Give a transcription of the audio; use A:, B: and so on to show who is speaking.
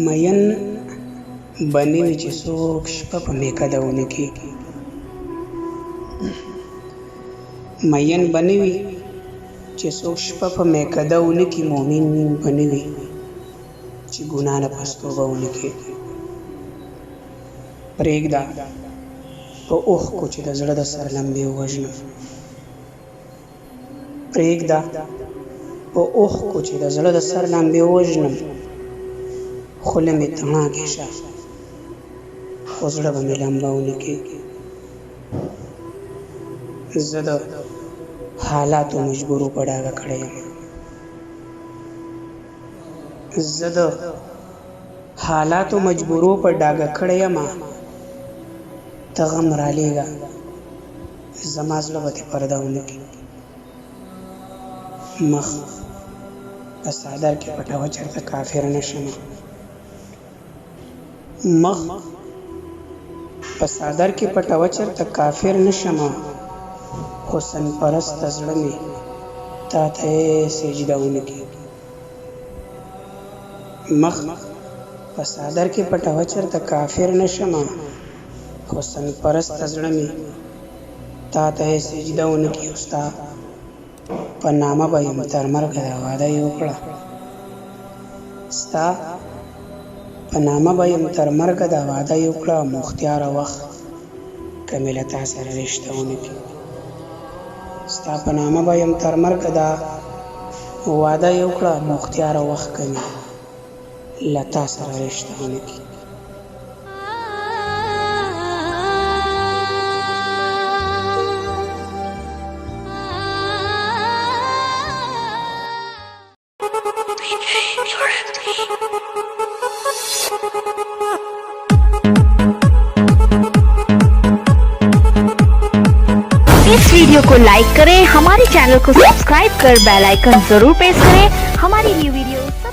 A: मयन बनी हुई چې څوک شپه په میکه دونه کېږي مین بنی وي چې څوک شپه په میکه دونه کې مؤمن بنی وي چې ګناه نه پس توبه ونه کېږي پرېږده په اوښکو چې د زړه د سر لمبې ووژنم پرېږده په اوښکو چې د زړه د سر لمبې ووژنم خوله مې تڼاکې شه خو زړه به مې لمبه ونه کېږي زه د حالاتو مجبورو په ډاګه کړی یم زه د حالاتو مجبورو په ډاګه کړی یم ته غم رالیږه زما زړه به دې پرده ونه کړي مخ په څادر کې پټوه چېرته کافر نه شمه مخ په څادر کې پټوه چېرته کافر نه شمه حسن پرسته زړه مې تا ته سجده ونه کېږي مخ په څادر کې پټوه چېرته کافر نه شمه حسن پرسته زړه مې تا ته سجده ونه کړي او ستا په نامه به یم تر مرګه دا وعده یې وکړه ستا په نامه به یم تر مرګه دا وعده یې وکړه مختیاره وخت که مې له تا سره رشته ونه کړي ستا په نامه به یم تر مرګه دا وعده یې وکړه مختیاره وخت که مې له تا سره رشته ونه کړي
B: इस वीडियो को लाइक करें, हमारे चैनल को सब्सक्राइब कर बेल आइकन जरूर प्रेस करें हमारी न्यू वीडियो